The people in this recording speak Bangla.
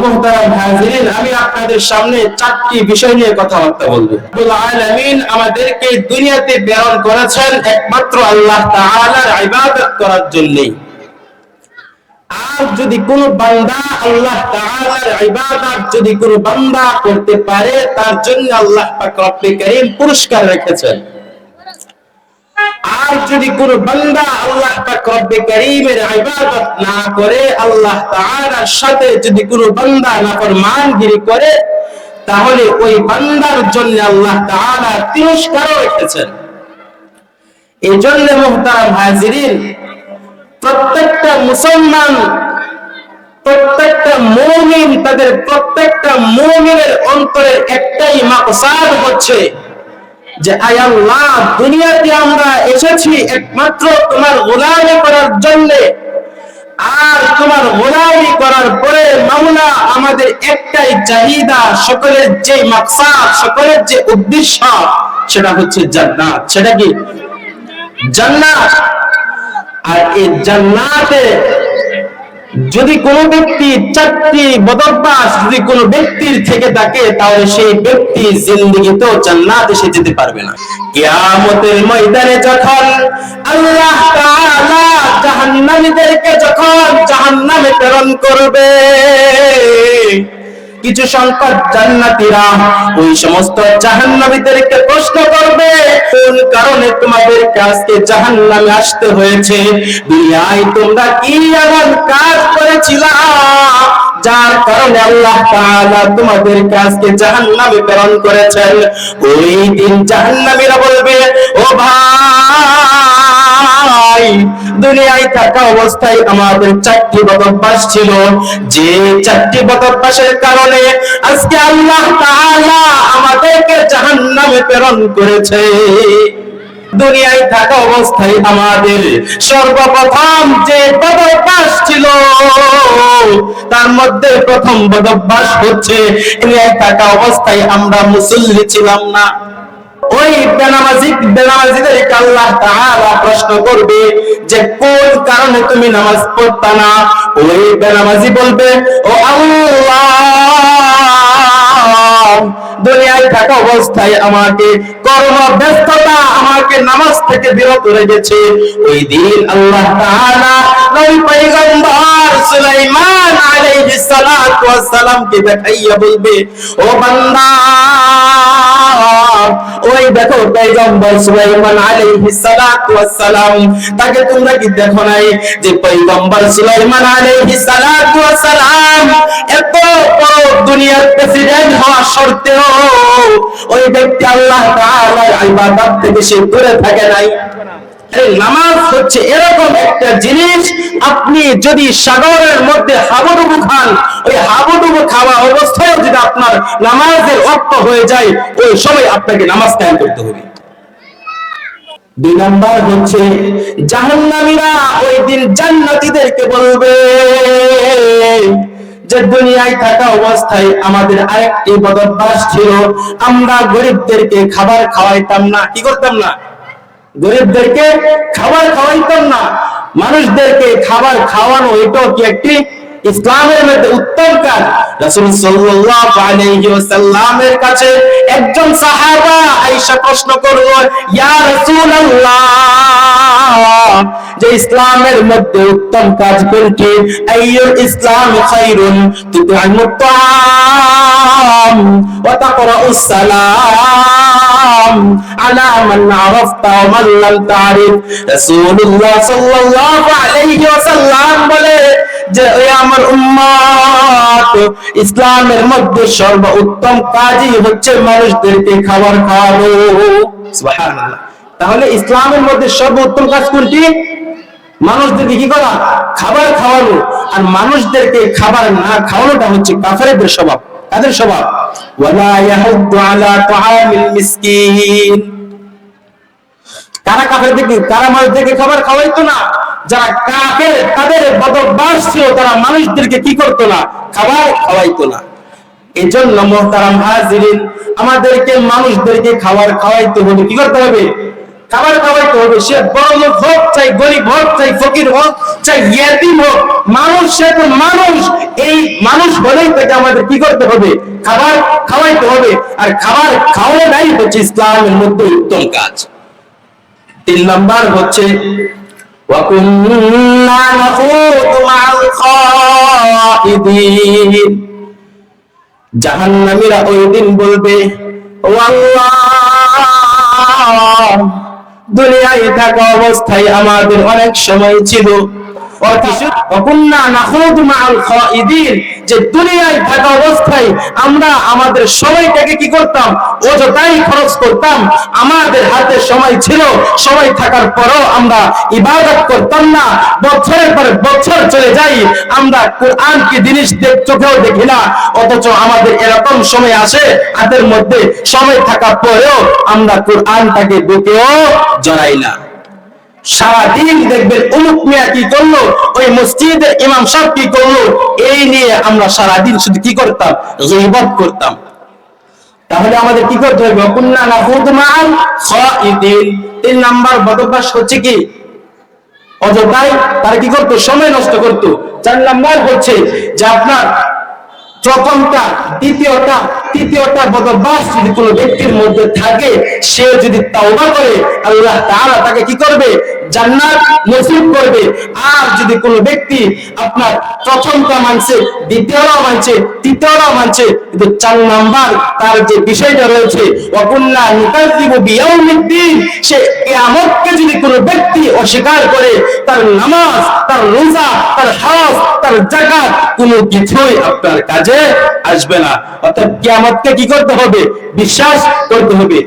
মুহতারাম হাজিরিন, আমি আপনাদের সামনে চারটি বিষয় নিয়ে কথাবার্তা বলবো। রব্বুল আলামিন আমাদেরকে দুনিয়াতে প্রেরণ করেছেন একমাত্র আল্লাহ তাআলার ইবাদত করার জন্যই। আর যদি কোন বান্দা আল্লাহ তাআলার ইবাদত যদি কোন বান্দা করতে পারে, তার জন্য আল্লাহ পাক রব্বে কারীম পুরস্কার রেখেছেন। আর যদি কোন বান্দা আল্লাহ পাক রব্বে কারীমের ইবাদত না করে, আল্লাহ তাআলার সাথে যদি কোন বান্দা নাফরমানগিরি করে, তাহলে ওই বান্দার জন্য আল্লাহ তাআলা তিরস্কার রেখেছেন। এজন্য মুহতারাম হাজিরিন, প্রত্যেকটা মুসলমান, প্রত্যেকটা মুমিন, তাদের প্রত্যেকটা মুমিনের অন্তরের একটাই মাকসাদ হচ্ছে যে আয় আল্লাহ, দুনিয়াতে আমরা এসেছি একমাত্র তোমার গোলামি করার জন্য। আর তোমার গোলামি করার পরে মাওলা আমাদের একটাই চাহিদা, সকলের যে মাকসাদ, সকলের যে উদ্দেশ্য, সেটা হচ্ছে জান্নাত। সেটা কি? জান্নাত। আর এই জান্নাতে যদি কোনো ব্যক্তি চারটি বদঅভ্যাস যদি কোনো ব্যক্তির থেকে থাকে, তাহলে সেই ব্যক্তি জিন্দেগিতেও জান্নাতে সে যেতে পারবে না। কিয়ামতের ময়দানে যখন আল্লাহ তাআলা জাহান্নামীদেরকে যখন জাহান্নামে প্রেরণ করবে, কিছু সংখ্যক জান্নাতীরা ওই সমস্ত জাহান্নামীদেরকে প্রশ্ন করবে, কোন কারণে তোমাদেরকে আজকে জাহান্নামে আসতে হয়েছে? দুনিয়ায় তোমরা কি এমন কাজ করেছিলা যার কারণে আল্লাহ তাআলা তোমাদেরকে আজকে জাহান্নামে প্রেরণ করেছেন? ওই দিন জাহান্নামীরা বলবে, ও ভাই, দুনিয়ায় থাকা অবস্থায় আমাদের চারটি বদঅভ্যাস ছিল, যে চারটি বদঅভ্যাসের কারণে আজকে আল্লাহ তাআলা আমাদেরকে জাহান্নামে প্রেরণ করেছে। দুনিয়ায় থাকা অবস্থায় আমাদের সর্বপ্রথম যে বদঅভ্যাস ছিল, তার মধ্যে প্রথম বদঅভ্যাস হচ্ছে দুনিয়ায় থাকা অবস্থায় আমরা মুসল্লি ছিলাম না। ওই বেনামাজিদেরকে আল্লাহ তাআলা প্রশ্ন করবে যে কোন কারণে তুমি নামাজ পড়তা না? ওই বেনামাজি বলবে, ও আল্লাহ, দুনিয়ায় থাকা অবস্থায় আমাকে কর্মব্যস্ততা আমাকে নামাজ থেকে বিরত রেখেছে। ওই দিন আল্লাহ তাআলা নবী পয়গম্বর সুলাইমান আলাইহিস সালাতু ওয়াস সালামকে দেখাইয়া বলবে, ও বান্দা, ওই দেখো পয়গম্বর সুলাইমান আলাইহিস সালাতু ওয়াস সালাম, তাকে তোমরা কি দেখো নাই যে পয়গম্বর সুলাইমান আলাইহিস সালাতু ওয়াস সালাম এত বড় দুনিয়ার প্রেসিডেন্ট হওয়া সত্ত্বেও ওই ব্যক্তি আল্লাহ তাআলার ইবাদত থেকে সে দূরে থাকে নাই। নামাজ হচ্ছে এরকম একটা জিনিস, আপনি যদি সাগরের মধ্যে হাবুডুবু খান, ওই হাবুডুবু খাওয়া অবস্থায় যদি আপনার নামাজের ওয়াক্ত হয়ে যায়, ওই সময় আপনাকে নামাজ কায়েম করতে হবে। দুই নাম্বার হচ্ছে জাহান্নামীরা ওই দিন জান্নাতীদেরকে বলবে যে দুনিয়ায় থাকা অবস্থায় আমাদের আরেকটি বদঅভ্যাস ছিল, আমরা গরিবদেরকে খাবার খাওয়াইতাম না। কি করতাম না? গরিবদেরকে খাবার খাওয়াইতাম না। মানুষদেরকে খাবার খাওয়ানো, এটাও কি একটি ইসলামের মধ্যে উত্তম কাজ। রাসূল সাল্লাল্লাহু আলাইহি ওয়াসাল্লামের কাছে একজন সাহাবা আয়েশা প্রশ্ন করল, ইয়া রাসূলুল্লাহ, যে ইসলামের মধ্যে উত্তম কাজ কোনটি? আইয়ুল ইসলাম খায়রুন? তুতি'মুত তাআম ওয়া তাকরাউস সালাম আলা মান আরাফতা ওয়া মান লাম তা'রিফ। রাসূলুল্লাহ সাল্লাল্লাহু আলাইহি ওয়াসাল্লাম বলে যে আমার উম্মত, ইসলামের মধ্যে সর্বোত্তম কাজই হচ্ছে মানুষদেরকে খাবার খাওয়ানো। সুবহানাল্লাহ। তাহলে ইসলামের মধ্যে সর্বোত্তম কাজ কোনটি? মানুষদেরকে কি করা? খাবার খাওয়ানো। আর মানুষদেরকে খাবার না খাওয়ানোটা হচ্ছে কাফেরদের স্বভাব। তাদের স্বভাব ওয়ালা ইয়াহুদ্দু আলা তুআমিল মিসকিন। কারা কাফেরদেরকে, কারা মানুষদেরকে খাবার খাওয়াইতো না? যারা কাফের, তাদের বদঅভ্যাস ছিল তারা মানুষদেরকে কি করতো না? খাবার খাওয়াইতো না। এজন্য মুহতারাম হাজিরিন, আমাদেরকে মানুষদেরকে খাবার খাওয়াইতে হলে কি করতে হবে? খাবার খাওয়াইতে হবে। সে বড় লোক হোক, চাই গরিব হোক, চাই ফকির হোক, চাই ইয়াতীম হোক, মানুষ সে তো মানুষ। এই মানুষ হলেই তাকে আমাদের কি করতে হবে? খাবার খাওয়াইতে হবে। আর খাবার খাওয়ানোটাই হচ্ছে ইসলামের মধ্যে উত্তম কাজ। 3 নাম্বার হচ্ছে ওয়াকুন্না নাখুদু মা'আল খাইদিন। জাহান্নামীরা ওই দিন বলবে, ও আল্লাহ, দুনিয়ায় থাকা অবস্থায় আমাদের অনেক সময় ছিল, যে দুনিয়ায় থাকা অবস্থায় আমরা আমাদের সময়টাকে কি করতাম? অযথাই খরচ করতাম। আমাদের হাতে সময় ছিল, সময় থাকার পরও আমরা ইবাদত করতাম না। বছরের পর বছর চলে যাই, আমরা কোরআন কি জিনিস চোখেও দেখি না, অথচ আমাদের এরকম সময় আসে হাতের মধ্যে, সময় থাকার পরেও আমরা কোরআনটাকে বুকেও জড়াই না। সারাদিন দেখবেন অমুক মিয়া কি করলো, ওই মসজিদের ইমাম সাহেব কি করলো, এই নিয়ে আমরা সারাদিন শুধু কি করতাম? গীবত করতাম। তাহলে আমাদের কি করতে হবে? কুন্না নাখুদু মা'আল খাইদিন। 3 নাম্বার বদভ্যাস হচ্ছে কি? অযথাই তারা কি করতো? সময় নষ্ট করতো। 4 নাম্বার হচ্ছে যে আপনার প্রথমটা, দ্বিতীয়টা, তৃতীয়টা বদভ্যাস যদি কোনো ব্যক্তির মধ্যে থাকে, সে যদি তাওবা করে, আল্লাহ তাআলা তাকে কি করবে? জান্নাত নসিব করবে। আর যদি কোনো ব্যক্তি আপনার প্রথমটা মানছে, দ্বিতীয়টাও মানছে, তৃতীয়টাও মানছে, কিন্তু 4 নাম্বার তার যে বিষয়টা রয়েছে, ওয়াকুন্না নুকাযযিবু বিয়াউমিদ্দিন, সে কিয়ামতকে যদি কোনো ব্যক্তি অস্বীকার করে, তার নামাজ, তার রোজা, তার হজ, তার যাকাত কোনো কিছুই আপনার কাজে আসবে না। অর্থাৎ কিয়ামতকে কি করতে হবে? বিশ্বাস করতে হবে।